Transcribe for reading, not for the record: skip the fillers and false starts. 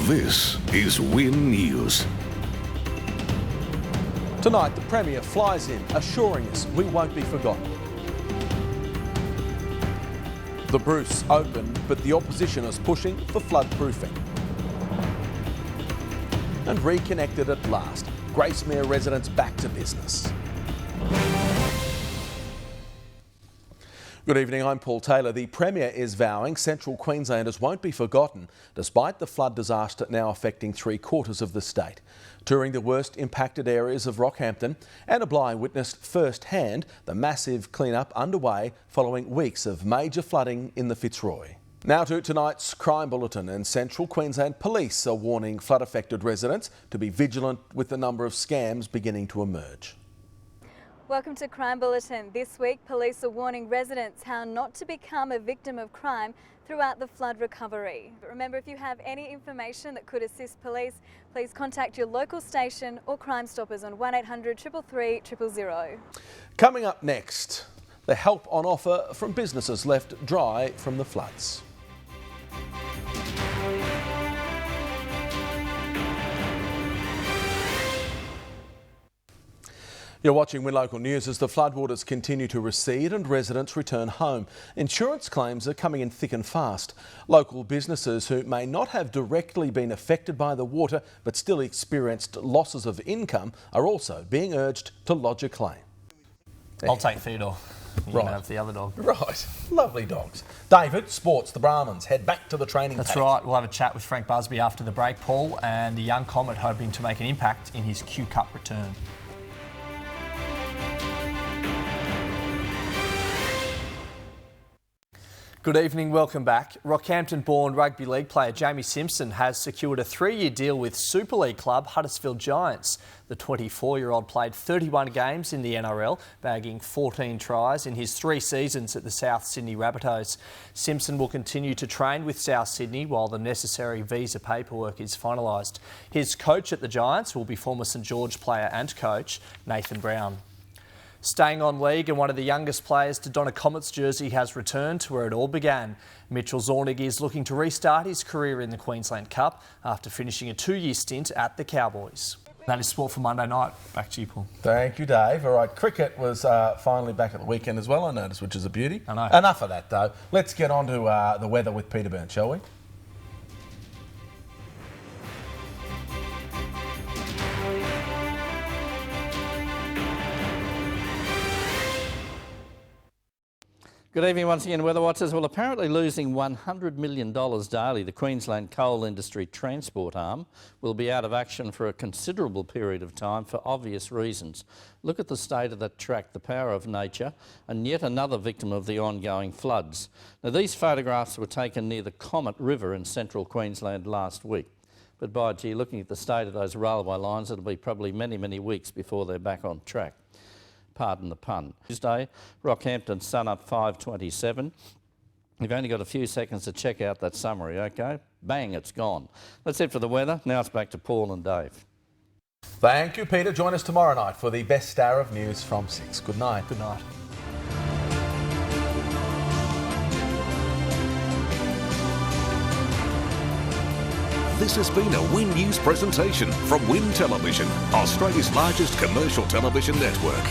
This is Win News. Tonight, the Premier flies in, assuring us we won't be forgotten. The Bruce open, but the opposition is pushing for flood-proofing. And reconnected at last. Gracemere residents back to business. Good evening, I'm Paul Taylor. The Premier is vowing Central Queenslanders won't be forgotten despite the flood disaster now affecting 3/4 of the state. Touring the worst impacted areas of Rockhampton, Anna Bligh witnessed firsthand the massive clean-up underway following weeks of major flooding in the Fitzroy. Now to tonight's crime bulletin, and Central Queensland Police are warning flood-affected residents to be vigilant with the number of scams beginning to emerge. Welcome to Crime Bulletin. This week, police are warning residents how not to become a victim of crime throughout the flood recovery. But remember, if you have any information that could assist police, please contact your local station or Crime Stoppers on 1800 333 000. Coming up next, the help on offer from businesses left dry from the floods. You're watching Win Local News as the floodwaters continue to recede and residents return home. Insurance claims are coming in thick and fast. Local businesses who may not have directly been affected by the water but still experienced losses of income are also being urged to lodge a claim. I'll take Theodore. You Right. can have the other dog. Right. Lovely dogs. David, sports, the Brahmins head back to the training That's paddock. right. We'll have a chat with Frank Busby after the break, Paul, and the young Comet hoping to make an impact in his Q Cup return. Good evening, welcome back. Rockhampton-born rugby league player Jamie Simpson has secured a 3-year deal with Super League club Huddersfield Giants. The 24-year-old played 31 games in the NRL, bagging 14 tries in his 3 seasons at the South Sydney Rabbitohs. Simpson will continue to train with South Sydney while the necessary visa paperwork is finalised. His coach at the Giants will be former St George player and coach Nathan Brown. Staying on league, and one of the youngest players to don a Comets jersey has returned to where it all began. Mitchell Zornig is looking to restart his career in the Queensland Cup after finishing a 2-year stint at the Cowboys. That is sport for Monday night. Back to you, Paul. Thank you, Dave. All right, cricket was finally back at the weekend as well, I noticed, which is a beauty. I know. Enough of that, though. Let's get on to the weather with Peter Byrne, shall we? Good evening once again, Weather Watchers. Well, apparently losing $100 million daily, the Queensland coal industry transport arm will be out of action for a considerable period of time for obvious reasons. Look at the state of that track, the power of nature, and yet another victim of the ongoing floods. Now, these photographs were taken near the Comet River in central Queensland last week. But by gee, looking at the state of those railway lines, it'll be probably many, many weeks before they're back on track. Pardon the pun. Tuesday, Rockhampton, sun up 5:27. You've only got a few seconds to check out that summary, OK? Bang, it's gone. That's it for the weather. Now it's back to Paul and Dave. Thank you, Peter. Join us tomorrow night for the best hour of news from 6. Good night. Good night. This has been a Win News presentation from Win Television, Australia's largest commercial television network.